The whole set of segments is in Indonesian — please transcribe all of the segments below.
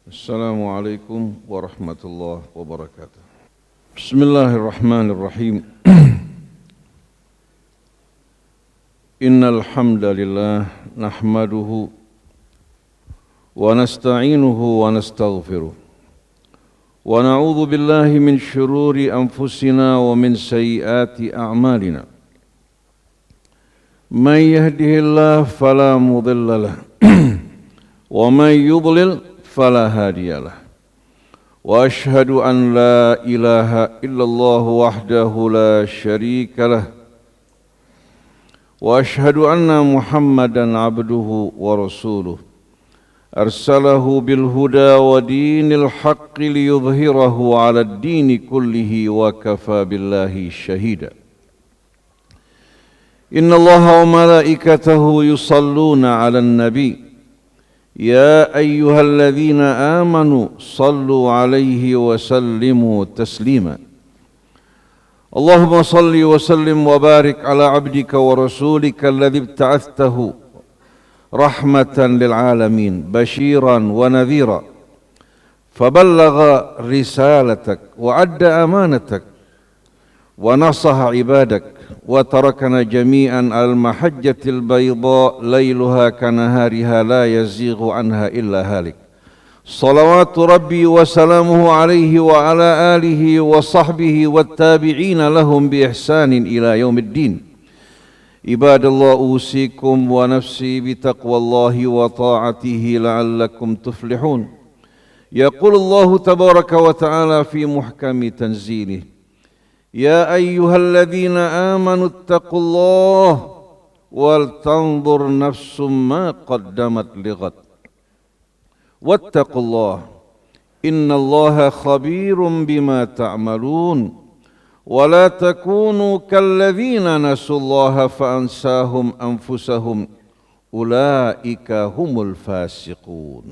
Assalamualaikum warahmatullahi wabarakatuh. Bismillahirrahmanirrahim. Innal hamdalillah nahmaduhu wa nasta'inuhu wa nastaghfiruh. Wa na'udzu billahi min syururi anfusina wa min sayyiati a'malina. Man yahdihillahu fala mudilla lahu wa man yudlil فلا هادي له وأشهد أن لا إله إلا الله وحده لا شريك له وأشهد أن محمدا عبده ورسوله أرسله بالهدى ودين الحق ليظهره على الدين كله وكفى بالله شهيدا إن الله وملائكته يصلون على النبي يا أيها الذين آمنوا صلوا عليه وسلموا تسليما اللهم صل وسلم وبارك على عبدك ورسولك الذي ابتعثته رحمة للعالمين بشيرا ونذيرا فبلغ رسالتك وأدى أمانتك ونصح عبادك وتركنا جميعا على المحجة البيضاء ليلها كنهارها لا يزيغ عنها إلا هالك صلوات ربي وسلامه عليه وعلى آله وصحبه والتابعين لهم بإحسان إلى يوم الدين عباد الله أوصيكم ونفسي بتقوى الله وطاعته لعلكم تفلحون يقول الله تبارك وتعالى في محكم تنزيله يا أيها الذين آمنوا اتقوا الله ولتنظر نفس ما قدمت لغد واتقوا الله إن الله خبير بما تعملون ولا تكونوا كالذين نسوا الله فأنساهم أنفسهم أولئك هم الفاسقون.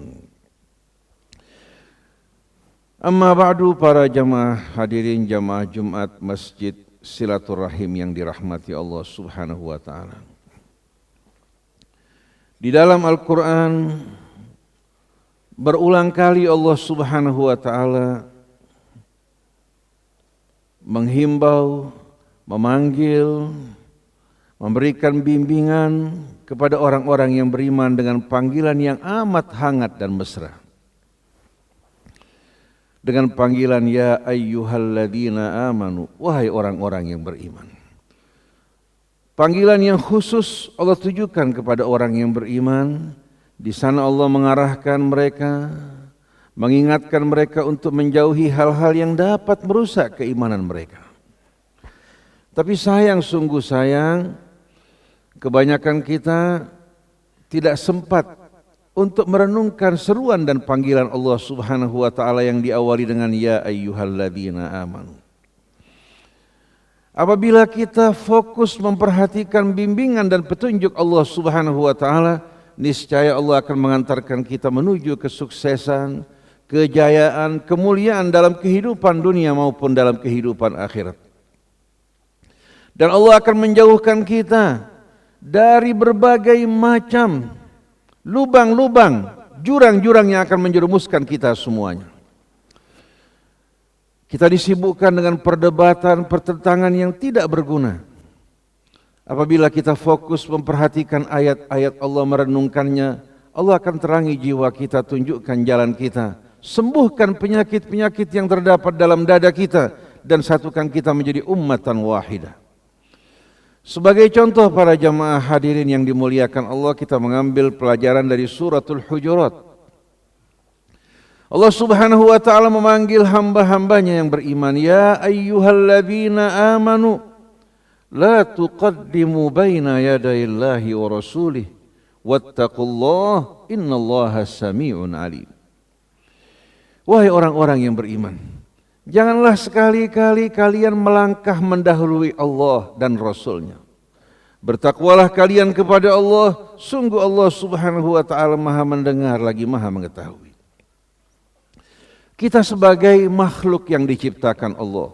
Amma ba'du, para jamaah hadirin jamaah Jumat Masjid Silaturahim yang dirahmati Allah Subhanahu wa taala. Di dalam Al-Qur'an berulang kali Allah Subhanahu wa taala menghimbau, memanggil, memberikan bimbingan kepada orang-orang yang beriman dengan panggilan yang amat hangat dan mesra. Dengan panggilan ya ayyuhalladzina amanu, wahai orang-orang yang beriman. Panggilan yang khusus Allah tujukan kepada orang yang beriman. Di sana Allah mengarahkan mereka, mengingatkan mereka untuk menjauhi hal-hal yang dapat merusak keimanan mereka. Tapi sayang, sungguh sayang, kebanyakan kita tidak sempat untuk merenungkan seruan dan panggilan Allah Subhanahu wa taala yang diawali dengan ya ayyuhalladzina amanu. Apabila kita fokus memperhatikan bimbingan dan petunjuk Allah Subhanahu wa taala, niscaya Allah akan mengantarkan kita menuju kesuksesan, kejayaan, kemuliaan dalam kehidupan dunia maupun dalam kehidupan akhirat. Dan Allah akan menjauhkan kita dari berbagai macam lubang-lubang, jurang-jurang yang akan menjerumuskan kita semuanya. Kita disibukkan dengan perdebatan, pertentangan yang tidak berguna. Apabila kita fokus memperhatikan ayat-ayat Allah, merenungkannya, Allah akan terangi jiwa kita, tunjukkan jalan kita, sembuhkan penyakit-penyakit yang terdapat dalam dada kita, dan satukan kita menjadi ummatan wahidah. Sebagai contoh, para jamaah hadirin yang dimuliakan Allah, kita mengambil pelajaran dari suratul Hujurat. Allah Subhanahu wa taala memanggil hamba-hambanya yang beriman, ya ayyuhalladzina amanu la tuqaddimu baina yadayillahi wa rasulih wattaqullaha innallaha sami'un alim. Wahai orang-orang yang beriman, janganlah sekali-kali kalian melangkah mendahului Allah dan Rasulnya. Bertakwalah kalian kepada Allah, sungguh Allah Subhanahu wa taala Maha mendengar lagi Maha mengetahui. Kita sebagai makhluk yang diciptakan Allah,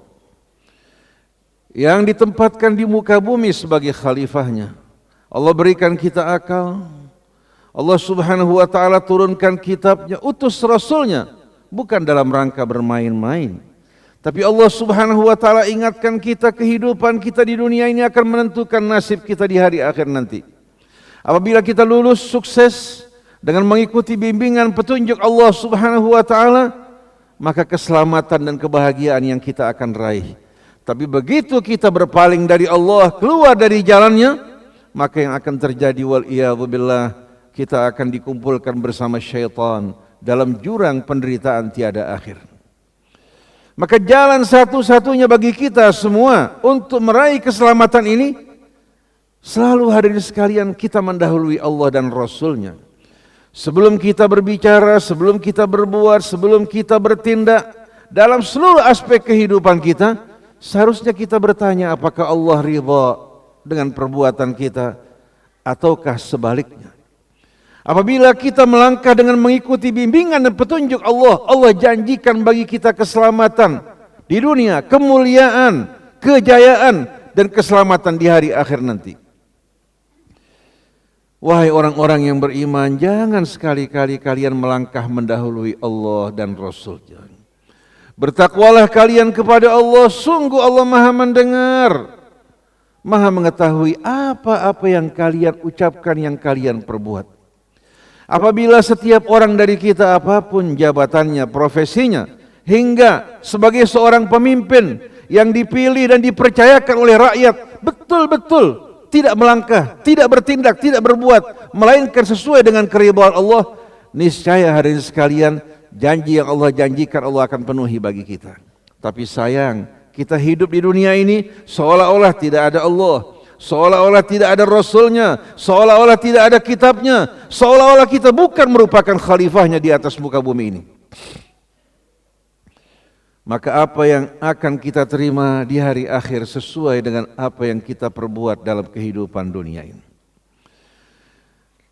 yang ditempatkan di muka bumi sebagai khalifahnya, Allah berikan kita akal, Allah Subhanahu wa ta'ala turunkan kitabnya, utus rasulnya, bukan dalam rangka bermain-main. Tapi Allah Subhanahu wa ta'ala ingatkan kita, kehidupan kita di dunia ini akan menentukan nasib kita di hari akhir nanti. Apabila kita lulus sukses dengan mengikuti bimbingan petunjuk Allah Subhanahu wa ta'ala, maka keselamatan dan kebahagiaan yang kita akan raih. Tapi begitu kita berpaling dari Allah, keluar dari jalannya, maka yang akan terjadi wal'iyadzubillah, kita akan dikumpulkan bersama syaitan dalam jurang penderitaan tiada akhir. Maka jalan satu-satunya bagi kita semua untuk meraih keselamatan ini, selalu hadirin sekalian, kita mendahului Allah dan Rasulnya. Sebelum kita berbicara, sebelum kita berbuat, sebelum kita bertindak, dalam seluruh aspek kehidupan kita, seharusnya kita bertanya apakah Allah ridha dengan perbuatan kita ataukah sebaliknya. Apabila kita melangkah dengan mengikuti bimbingan dan petunjuk Allah, Allah janjikan bagi kita keselamatan di dunia, kemuliaan, kejayaan, dan keselamatan di hari akhir nanti. Wahai orang-orang yang beriman, jangan sekali-kali kalian melangkah mendahului Allah dan Rasul-Nya. Bertakwalah kalian kepada Allah, sungguh Allah Maha mendengar, Maha mengetahui apa-apa yang kalian ucapkan, yang kalian perbuat. Apabila setiap orang dari kita, apapun jabatannya, profesinya, hingga sebagai seorang pemimpin yang dipilih dan dipercayakan oleh rakyat, betul-betul tidak melangkah, tidak bertindak, tidak berbuat, melainkan sesuai dengan keridhaan Allah, niscaya hadirin sekalian, janji yang Allah janjikan Allah akan penuhi bagi kita. Tapi sayang, kita hidup di dunia ini seolah-olah tidak ada Allah, seolah-olah tidak ada Rasulnya, seolah-olah tidak ada kitabnya, seolah-olah kita bukan merupakan khalifahnya di atas muka bumi ini. Maka apa yang akan kita terima di hari akhir sesuai dengan apa yang kita perbuat dalam kehidupan dunia ini.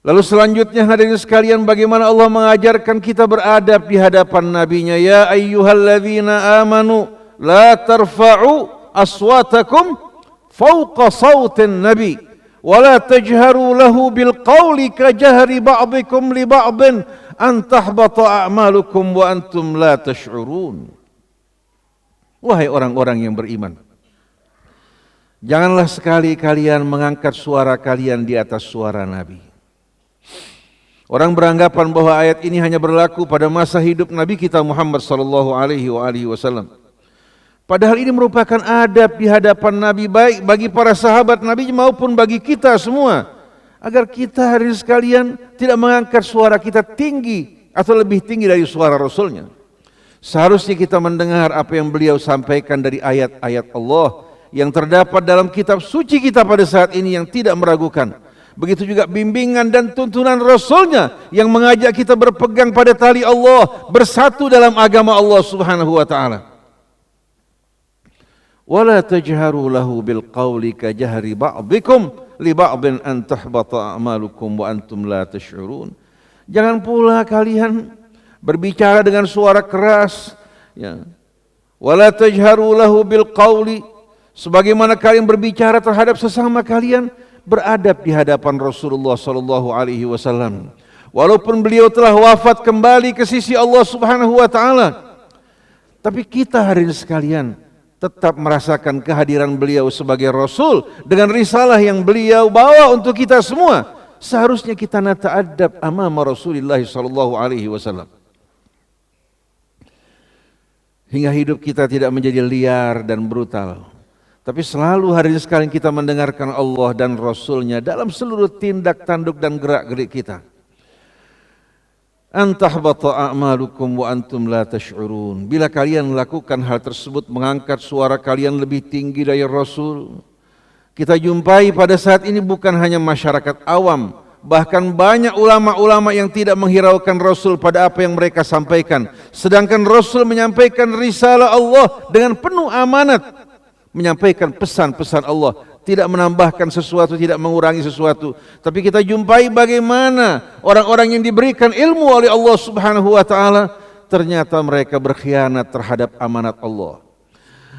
Lalu selanjutnya hadirin sekalian, bagaimana Allah mengajarkan kita beradab di hadapan nabinya. Ya ayyuhalladzina amanu la tarfa'u aswatakum fawqa sawtin nabi wa la tajharu lahu bil qawli ka jahri ba'dikum li ba'din an tahbata a'malukum wa antum la tash'urun. Wahai orang-orang yang beriman, janganlah sekali kalian mengangkat suara kalian di atas suara Nabi. Orang beranggapan bahwa ayat ini hanya berlaku pada masa hidup Nabi kita Muhammad sallallahu alaihi wasallam. Padahal ini merupakan adab di hadapan Nabi, baik bagi para sahabat Nabi maupun bagi kita semua, agar kita hari sekalian tidak mengangkat suara kita tinggi atau lebih tinggi dari suara Rasulnya. Seharusnya kita mendengar apa yang beliau sampaikan dari ayat-ayat Allah yang terdapat dalam kitab suci kita pada saat ini yang tidak meragukan. Begitu juga bimbingan dan tuntunan Rasulnya yang mengajak kita berpegang pada tali Allah, bersatu dalam agama Allah Subhanahu wa ta'ala. Wala tajharu lahu bil qawli ka jahri ba'dikum li ba'din an tahbata a'malukum wa antum la tash'urun. Jangan pula kalian berbicara dengan suara keras, ya. Wala tajharu lahu bil qawli, sebagaimana kalian berbicara terhadap sesama kalian, beradab di hadapan Rasulullah sallallahu alaihi wasallam. Walaupun beliau telah wafat kembali ke sisi Allah Subhanahu wa taala, tapi kita hari ini sekalian tetap merasakan kehadiran beliau sebagai Rasul dengan risalah yang beliau bawa untuk kita semua. Seharusnya kita nata'addab amama Rasulullah sallallahu alaihi wasallam, hingga hidup kita tidak menjadi liar dan brutal, tapi selalu hari ini sekalian kita mendengarkan Allah dan Rasulnya dalam seluruh tindak tanduk dan gerak-gerik kita. Antahbata a'malukum wa antum la tash'urun. Bila kalian melakukan hal tersebut, mengangkat suara kalian lebih tinggi dari Rasul, kita jumpai pada saat ini bukan hanya masyarakat awam, bahkan banyak ulama-ulama yang tidak menghiraukan Rasul pada apa yang mereka sampaikan. Sedangkan Rasul menyampaikan risalah Allah dengan penuh amanat, menyampaikan pesan-pesan Allah, tidak menambahkan sesuatu, tidak mengurangi sesuatu. Tapi kita jumpai bagaimana orang-orang yang diberikan ilmu oleh Allah Subhanahu wa ta'ala, ternyata mereka berkhianat terhadap amanat Allah.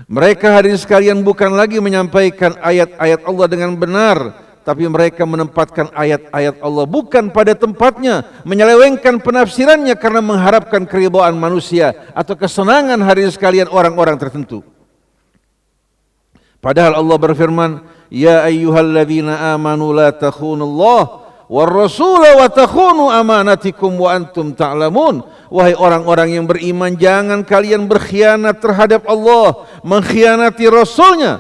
Mereka hadirin sekalian bukan lagi menyampaikan ayat-ayat Allah dengan benar, tapi mereka menempatkan ayat-ayat Allah bukan pada tempatnya, menyelewengkan penafsirannya karena mengharapkan keridhaan manusia atau kesenangan hadirin sekalian orang-orang tertentu. Padahal Allah berfirman, ya ayyuhalladzina amanu la takhunullah war rasul wa takhunu amanatikum wa antum ta'lamun. Wahai orang-orang yang beriman, jangan kalian berkhianat terhadap Allah, mengkhianati Rasulnya.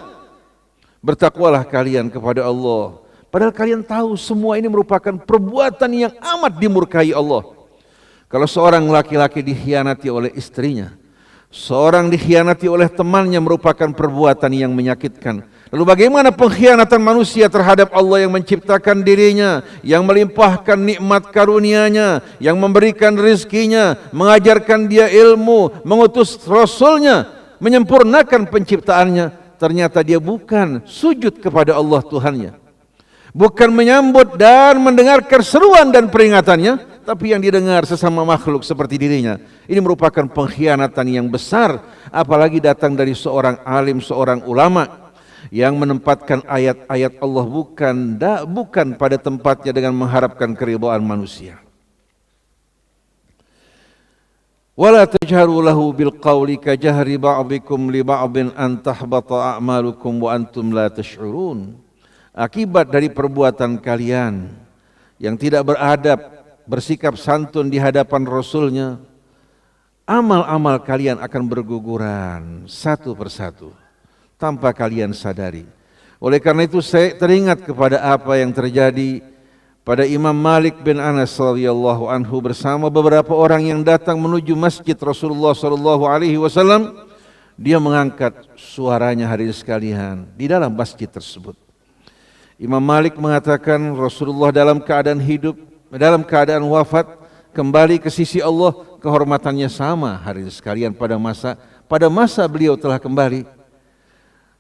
Bertakwalah kalian kepada Allah, padahal kalian tahu semua ini merupakan perbuatan yang amat dimurkai Allah. Kalau seorang laki-laki dikhianati oleh istrinya, seorang dikhianati oleh temannya, merupakan perbuatan yang menyakitkan. Lalu bagaimana pengkhianatan manusia terhadap Allah yang menciptakan dirinya, yang melimpahkan nikmat karunia-Nya, yang memberikan rizkinya, mengajarkan dia ilmu, mengutus Rasulnya, menyempurnakan penciptaannya. Ternyata dia bukan sujud kepada Allah Tuhannya, bukan menyambut dan mendengarkan seruan dan peringatannya, tapi yang didengar sesama makhluk seperti dirinya. Ini merupakan pengkhianatan yang besar, apalagi datang dari seorang alim, seorang ulama yang menempatkan ayat-ayat Allah bukan pada tempatnya dengan mengharapkan keridhaan manusia. Wala tajharu lahu bil qawli kajahri ba'dikum li ba'din an tahbata a'malukum wa antum la tash'urun. Akibat dari perbuatan kalian yang tidak beradab, bersikap santun di hadapan Rasulnya, amal-amal kalian akan berguguran satu persatu tanpa kalian sadari. Oleh karena itu saya teringat kepada apa yang terjadi pada Imam Malik bin Anas radhiyallahu anhu bersama beberapa orang yang datang menuju masjid Rasulullah sallallahu alaihi wasallam. Dia mengangkat suaranya hadirin sekalian di dalam masjid tersebut. Imam Malik mengatakan Rasulullah dalam keadaan hidup, dalam keadaan wafat, kembali ke sisi Allah, kehormatannya sama hadirin sekalian pada masa beliau telah kembali.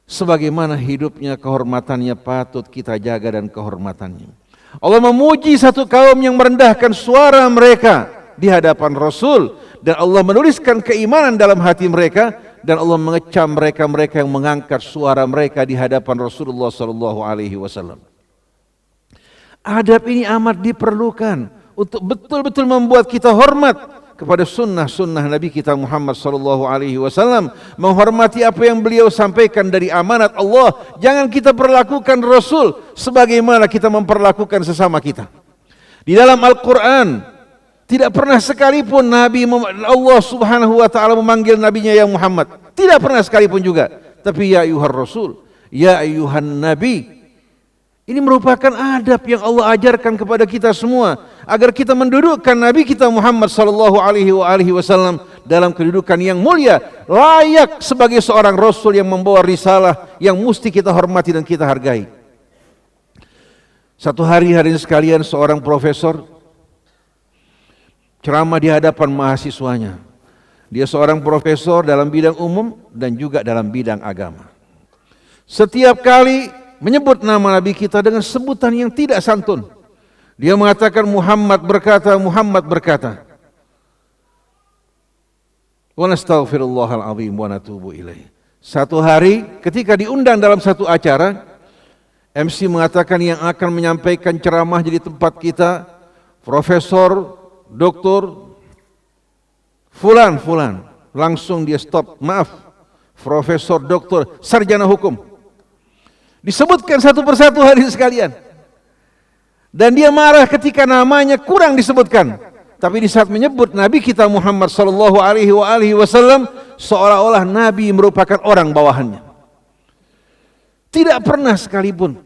Sebagaimana hidupnya, kehormatannya patut kita jaga dan kehormatannya. Allah memuji satu kaum yang merendahkan suara mereka di hadapan Rasul, dan Allah menuliskan keimanan dalam hati mereka, dan Allah mengecam mereka-mereka yang mengangkat suara mereka di hadapan Rasulullah sallallahu alaihi wasallam. Adab ini amat diperlukan untuk betul-betul membuat kita hormat kepada sunnah-sunnah Nabi kita Muhammad sallallahu alaihi wasallam, menghormati apa yang beliau sampaikan dari amanat Allah. Jangan kita perlakukan Rasul sebagaimana kita memperlakukan sesama kita. Di dalam Al-Quran tidak pernah sekalipun Allah subhanahu wa ta'ala memanggil nabinya ya Muhammad, tidak pernah sekalipun juga. Tapi ya ayyuhar Rasul, ya ayyuhan Nabi. Ini merupakan adab yang Allah ajarkan kepada kita semua, agar kita mendudukkan Nabi kita Muhammad sallallahu alaihi wasallam dalam kedudukan yang mulia, layak sebagai seorang Rasul yang membawa risalah yang mesti kita hormati dan kita hargai. Satu hari hadirin sekalian, seorang profesor ceramah di hadapan mahasiswanya. Dia seorang profesor dalam bidang umum dan juga dalam bidang agama. Setiap kali menyebut nama Nabi kita dengan sebutan yang tidak santun. Dia mengatakan Muhammad berkata, Muhammad berkata. Wa nastaghfirullahal azim wa natubu ilaih. Satu hari ketika diundang dalam satu acara, MC mengatakan yang akan menyampaikan ceramah di tempat kita Profesor Doktor Fulan. Langsung dia stop, maaf, Profesor Doktor Sarjana Hukum. Disebutkan satu persatu hadirin sekalian. Dan dia marah ketika namanya kurang disebutkan. Tapi di saat menyebut Nabi kita Muhammad sallallahu alaihi wasallam, seolah-olah Nabi merupakan orang bawahannya. Tidak pernah sekalipun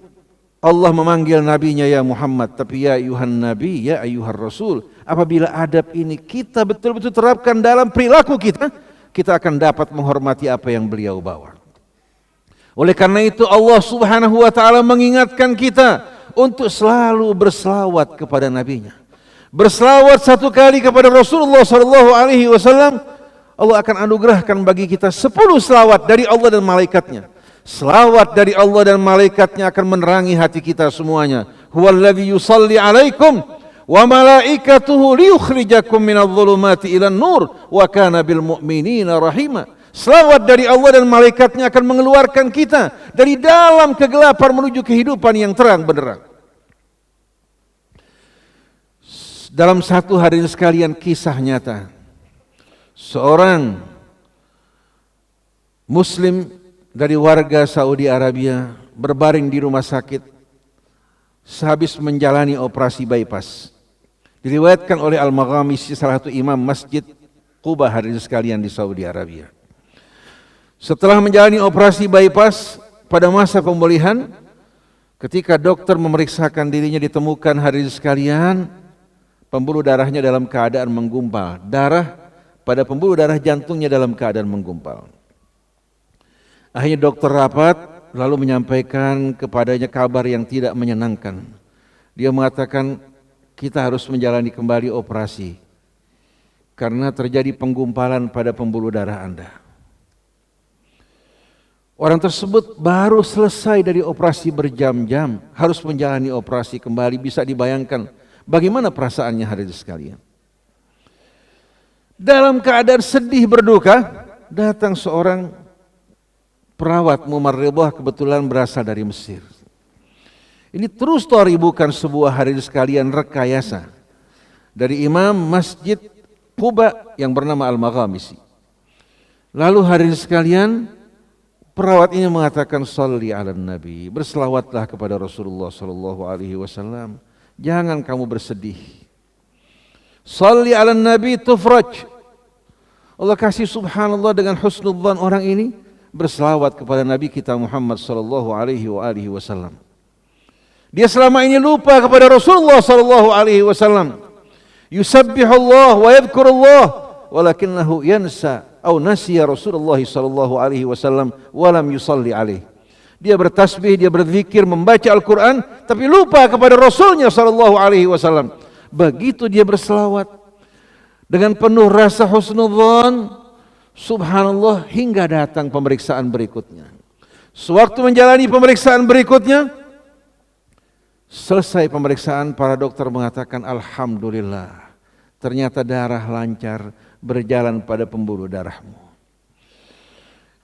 Allah memanggil nabinya ya Muhammad, tapi ya ayyuhan nabi, ya ayyuhar rasul. Apabila adab ini kita betul-betul terapkan dalam perilaku kita, kita akan dapat menghormati apa yang beliau bawa. Oleh karena itu Allah subhanahu wa ta'ala mengingatkan kita untuk selalu berselawat kepada nabinya. Berselawat satu kali kepada Rasulullah sallallahu alaihi wasallam, Allah akan anugerahkan bagi kita 10 selawat dari Allah dan malaikatnya. Selawat dari Allah dan malaikatnya akan menerangi hati kita semuanya. Huwallazi yusalli alaikum wa malaikatuhu liyukhrijakum minadh-dhulumati ilan nur wa kana bil mu'minina rahima. Selawat dari Allah dan malaikatnya akan mengeluarkan kita dari dalam kegelapan menuju kehidupan yang terang benderang. Dalam satu hari sekalian kisah nyata, seorang Muslim dari warga Saudi Arabia berbaring di rumah sakit sehabis menjalani operasi bypass. Diriwayatkan oleh Al-Maghamisi, salah satu imam masjid Quba hadirin sekalian di Saudi Arabia. Setelah menjalani operasi bypass, pada masa pemulihan, ketika dokter memeriksakan dirinya ditemukan hadirin sekalian, pembuluh darahnya dalam keadaan menggumpal. Darah pada pembuluh darah jantungnya dalam keadaan menggumpal. Akhirnya dokter rapat lalu menyampaikan kepadanya kabar yang tidak menyenangkan. Dia mengatakan, kita harus menjalani kembali operasi karena terjadi penggumpalan pada pembuluh darah Anda. Orang tersebut baru selesai dari operasi berjam-jam, harus menjalani operasi kembali. Bisa dibayangkan bagaimana perasaannya hadirin sekalian. Dalam keadaan sedih berduka, datang seorang perawat mumarridah, kebetulan berasal dari Mesir. Ini true story, bukan sebuah hadirin sekalian rekayasa. Dari imam masjid Quba yang bernama Al-Maghamisi. Lalu hadirin sekalian, perawat ini mengatakan, sholli ala nabi, berselawatlah kepada Rasulullah sallallahu alaihi wasallam. Jangan kamu bersedih. Sholli ala nabi tufraj. Allah kasih subhanallah dengan husnudzan orang ini berselawat kepada Nabi kita Muhammad sallallahu alaihi wasallam. Dia selama ini lupa kepada Rasulullah sallallahu alaihi wasallam. Yusabbihullah wa yadhkurullah walakinnahu yansa atau nasiya Rasulullah sallallahu alaihi wasallam wa lam yusalli alaihi. Dia bertasbih, dia berzikir, membaca Al-Qur'an, tapi lupa kepada Rasulnya sallallahu alaihi wasallam. Begitu dia berselawat dengan penuh rasa husnudzan, subhanallah, hingga datang pemeriksaan berikutnya. Sewaktu menjalani pemeriksaan berikutnya, selesai pemeriksaan, para dokter mengatakan, alhamdulillah, ternyata darah lancar berjalan pada pembuluh darahmu.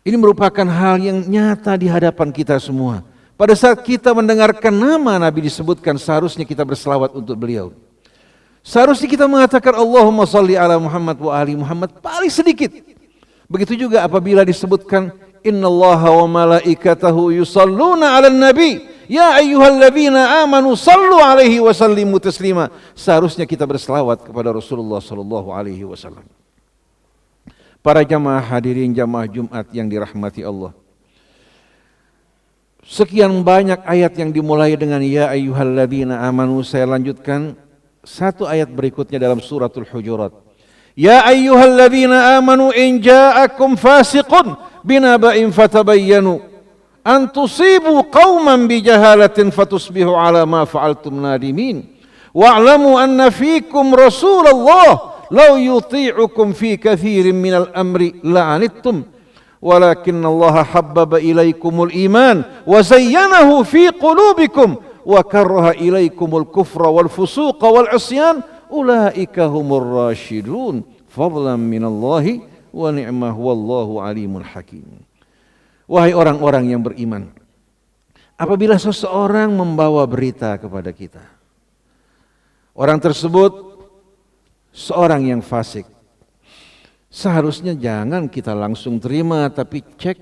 Ini merupakan hal yang nyata di hadapan kita semua. Pada saat kita mendengarkan nama Nabi disebutkan, seharusnya kita berselawat untuk beliau. Seharusnya kita mengatakan Allahumma sholli ala Muhammad wa ali Muhammad paling sedikit. Begitu juga apabila disebutkan innallaha wa malaikatahu yusalluna 'alan nabi ya ayyuhalladzina amanu sallu 'alaihi wa sallimu taslima. Seharusnya kita berselawat kepada Rasulullah sallallahu alaihi wasallam. Para jamaah hadirin jamaah Jumat yang dirahmati Allah. Sekian banyak ayat yang dimulai dengan ya ayyuhalladzina amanu. Saya lanjutkan satu ayat berikutnya dalam suratul Hujurat. Ya ayyuhalladzina amanu in ja'akum fasiqun binaba'in fatabayyanu an tusibu qauman bijahalatin fatusbihu ala ma fa'altum nadimin wa'lamu anna fikum Rasulullah law yuti'ukum fi kathirin minal amri la'anittum walakinna Allah habbaba ilaikumul iman wa zayyanahu fi qulubikum wa karraha ilaikumul kufra wal fusuqa wal isyan ulaika humur rasyidun fadlan minallahi wa ni'mah wallahu alimul hakim. Wahai orang-orang yang beriman, apabila seseorang membawa berita kepada kita, orang tersebut seorang yang fasik, seharusnya jangan kita langsung terima, tapi cek,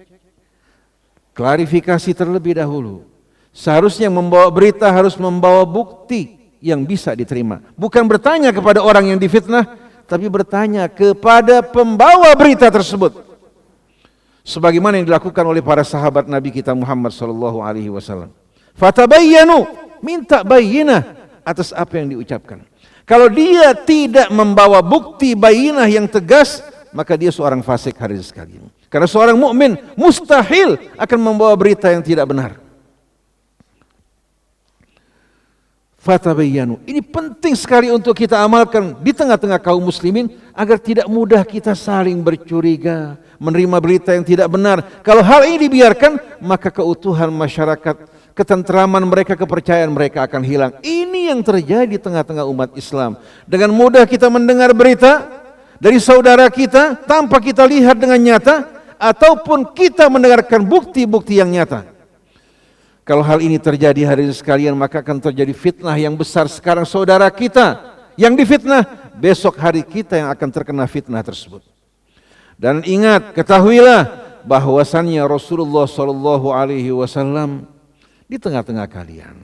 klarifikasi terlebih dahulu. Seharusnya yang membawa berita harus membawa bukti yang bisa diterima. Bukan bertanya kepada orang yang difitnah, tapi bertanya kepada pembawa berita tersebut. Sebagaimana yang dilakukan oleh para sahabat Nabi kita Muhammad sallallahu alaihi wasallam. Fatabayyanu, minta bayyinah atas apa yang diucapkan. Kalau dia tidak membawa bukti bayinah yang tegas, maka dia seorang fasik hadirin sekalian. Karena seorang mukmin mustahil akan membawa berita yang tidak benar. Fatabayyanu. Ini penting sekali untuk kita amalkan di tengah-tengah kaum muslimin agar tidak mudah kita saling bercuriga, menerima berita yang tidak benar. Kalau hal ini dibiarkan, maka keutuhan masyarakat, ketentraman mereka, kepercayaan mereka akan hilang. Ini yang terjadi di tengah-tengah umat Islam. Dengan mudah kita mendengar berita dari saudara kita tanpa kita lihat dengan nyata, ataupun kita mendengarkan bukti-bukti yang nyata. Kalau hal ini terjadi hadirin sekalian, maka akan terjadi fitnah yang besar. Sekarang saudara kita yang difitnah, besok hari kita yang akan terkena fitnah tersebut. Dan ingat, ketahuilah bahwasannya Rasulullah SAW di tengah-tengah kalian.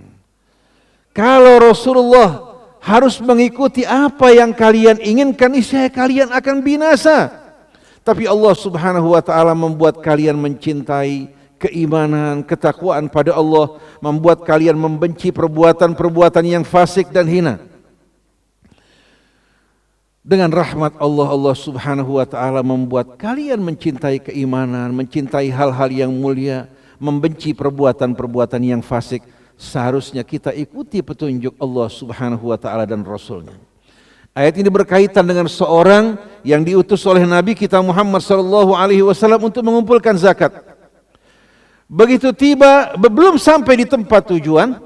Kalau Rasulullah harus mengikuti apa yang kalian inginkan, niscaya kalian akan binasa. Tapi Allah Subhanahu wa taala membuat kalian mencintai keimanan, ketakwaan pada Allah, membuat kalian membenci perbuatan-perbuatan yang fasik dan hina. Dengan rahmat Allah, Allah Subhanahu wa taala membuat kalian mencintai keimanan, mencintai hal-hal yang mulia, membenci perbuatan-perbuatan yang fasik. Seharusnya kita ikuti petunjuk Allah Subhanahu wa taala dan Rasulnya. Ayat ini berkaitan dengan seorang yang diutus oleh Nabi kita Muhammad sallallahu alaihi wasallam untuk mengumpulkan zakat. Begitu tiba, belum sampai di tempat tujuan,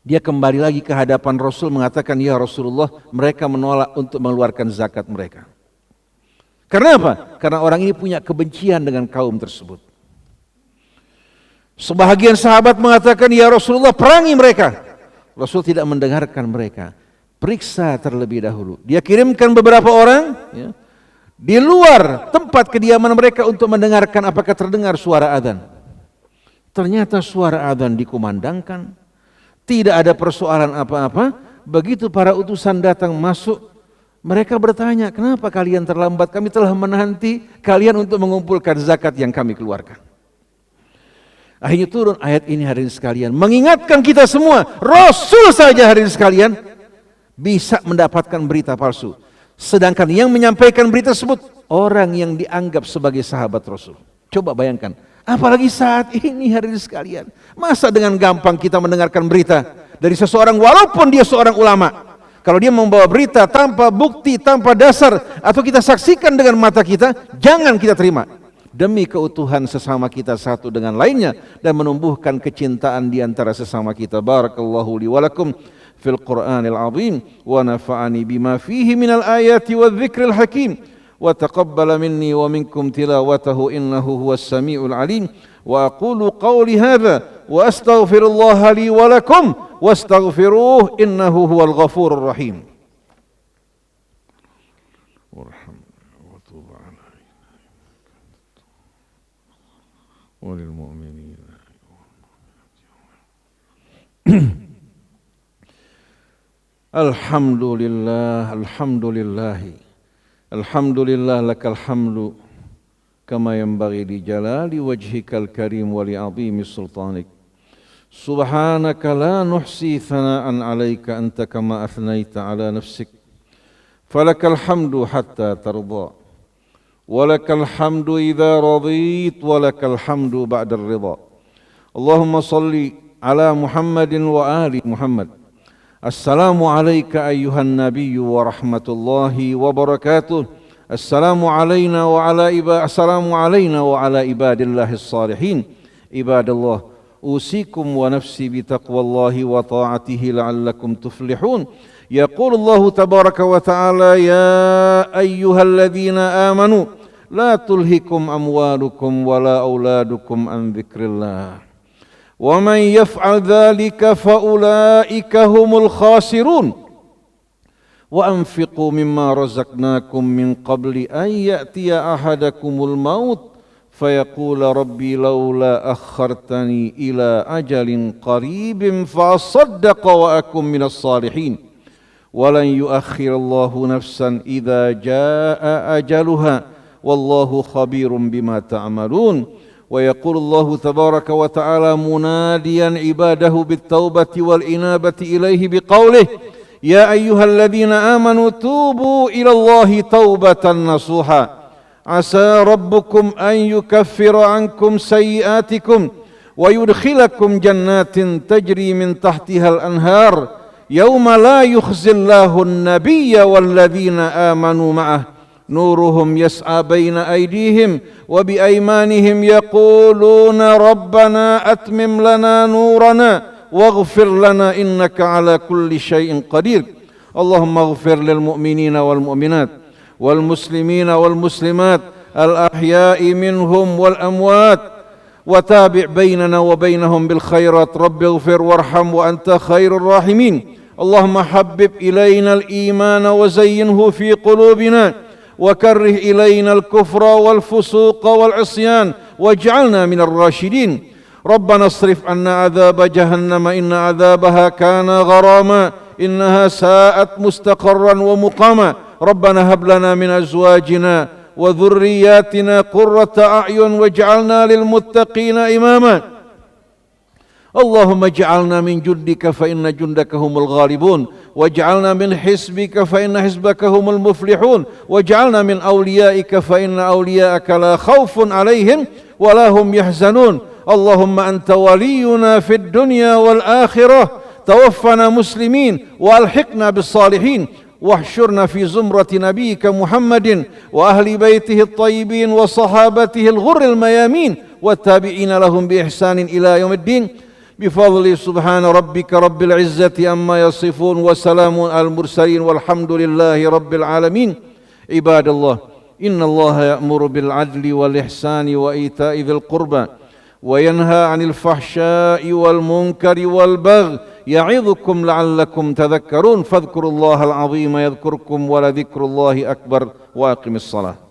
dia kembali lagi ke hadapan Rasul mengatakan, ya Rasulullah, mereka menolak untuk mengeluarkan zakat mereka. Karena apa? Karena orang ini punya kebencian dengan kaum tersebut. Sebahagian sahabat mengatakan, ya Rasulullah, perangi mereka. Rasul tidak mendengarkan mereka. Periksa terlebih dahulu. Dia kirimkan beberapa orang di luar tempat kediaman mereka untuk mendengarkan apakah terdengar suara adzan. Ternyata suara adzan dikumandangkan. Tidak ada persoalan apa-apa. Begitu para utusan datang masuk, mereka bertanya, kenapa kalian terlambat? Kami telah menanti kalian untuk mengumpulkan zakat yang kami keluarkan. Akhirnya turun ayat ini hadirin sekalian, mengingatkan kita semua, Rasul saja hadirin sekalian bisa mendapatkan berita palsu. Sedangkan yang menyampaikan berita tersebut orang yang dianggap sebagai sahabat Rasul. Coba bayangkan. Apalagi saat ini hadirin sekalian. Masa dengan gampang kita mendengarkan berita dari seseorang walaupun dia seorang ulama. Kalau dia membawa berita tanpa bukti, tanpa dasar, atau kita saksikan dengan mata kita, jangan kita terima. Demi keutuhan sesama kita satu dengan lainnya dan menumbuhkan kecintaan di antara sesama kita. Barakallahu li wa lakum fil Qur'anil azim wa nafa'ani bima fihi minal ayati wa dzikril hakim. وتقبل مني ومنكم تلاوته إنه هو السميع العليم وأقول قولي هذا وأستغفر الله لي ولكم واستغفروه إنه هو الغفور الرحيم وتوب علينا وللمؤمنين الحمد لله الحمد لله Alhamdulillah lakal hamdu kama yanbaghi li jalali wajhikal karim wa li azimi sultanik. Subhanaka la nuhsi thana'an 'alaika anta kama athnaita 'ala nafsik. Falakal hamdu hatta tarda. Walakal hamdu idza radit walakal hamdu ba'da ar-ridha. Allahumma salli ala Muhammadin wa ali Muhammad. Assalamu alayka ayyuhan nabiyyu wa rahmatullahi wa barakatuh. Assalamu alayna wa ala ibadillahis salihin. Ibadallah, usikum wa nafsi bi taqwallahi wa ta'atihi la'allakum tuflihun. Yaqulu Allah tabaraka wa ta'ala, ya ayyuhalladzina amanu la tulhikum amwalukum wa la auladukum an dzikrillah. وَمَنْ يَفْعَلْ ذَلِكَ فَأُولَئِكَ هُمُ الْخَاسِرُونَ وَأَنْفِقُوا مِمَّا رَزَقْنَاكُمْ مِنْ قَبْلِ أَنْ يَأْتِيَ أَحَدَكُمُ الْمَوْتُ فَيَقُولَ رَبِّي لَوْلَا أَخَّرْتَنِي إِلَى أَجَلٍ قَرِيبٍ فَأَصَدَّقَ وَأَكُنْ مِنَ الصَّالِحِينَ وَلَنْ يُؤَخِّرَ اللَّهُ نَفْسًا إِذَا جَاءَ أَجَلُهَا وَاللَّهُ خَبِيرٌ بِمَا تَعْمَلُونَ. ويقول الله تبارك وتعالى مناديا عباده بالتوبة والإنابة إليه بقوله يا أيها الذين آمنوا توبوا إلى الله توبة نصوحا عسى ربكم أن يكفر عنكم سيئاتكم ويدخلكم جنات تجري من تحتها الأنهار يوم لا يخزي الله النبي والذين آمنوا معه نورهم يسعى بين أيديهم وبأيمانهم يقولون ربنا أتمم لنا نورنا واغفر لنا إنك على كل شيء قدير. اللهم اغفر للمؤمنين والمؤمنات والمسلمين والمسلمات الأحياء منهم والأموات وتابع بيننا وبينهم بالخيرات رب اغفر وارحم وأنت خير الراحمين. اللهم حبب إلينا الإيمان وزينه في قلوبنا وكره إلينا الكفر والفسوق والعصيان واجعلنا من الراشدين. ربنا اصرف عنا عذاب جهنم إن عذابها كان غراما إنها ساءت مستقرا ومقاما. ربنا هب لنا من أزواجنا وذرياتنا قرة أعين واجعلنا للمتقين إماما. اللهم اجعلنا من جندك فإن جندك هم الغالبون واجعلنا من حزبك فإن حزبك هم المفلحون واجعلنا من أوليائك فإن أولياءك لا خوف عليهم ولا هم يحزنون. اللهم أنت ولينا في الدنيا والآخرة توفنا مسلمين وألحقنا بالصالحين واحشرنا في زمرة نبيك محمد وأهل بيته الطيبين وصحابته الغر الميامين والتابعين لهم بإحسان إلى يوم الدين بفضل سبحان ربك رب العزة أما يصفون وسلام على المرسلين والحمد لله رب العالمين. عباد الله إن الله يأمر بالعدل والإحسان وإيتاء ذي القربى وينهى عن الفحشاء والمنكر والبغي يعظكم لعلكم تذكرون. فاذكروا الله العظيم يذكركم ولذكر الله أكبر وأقم الصلاة.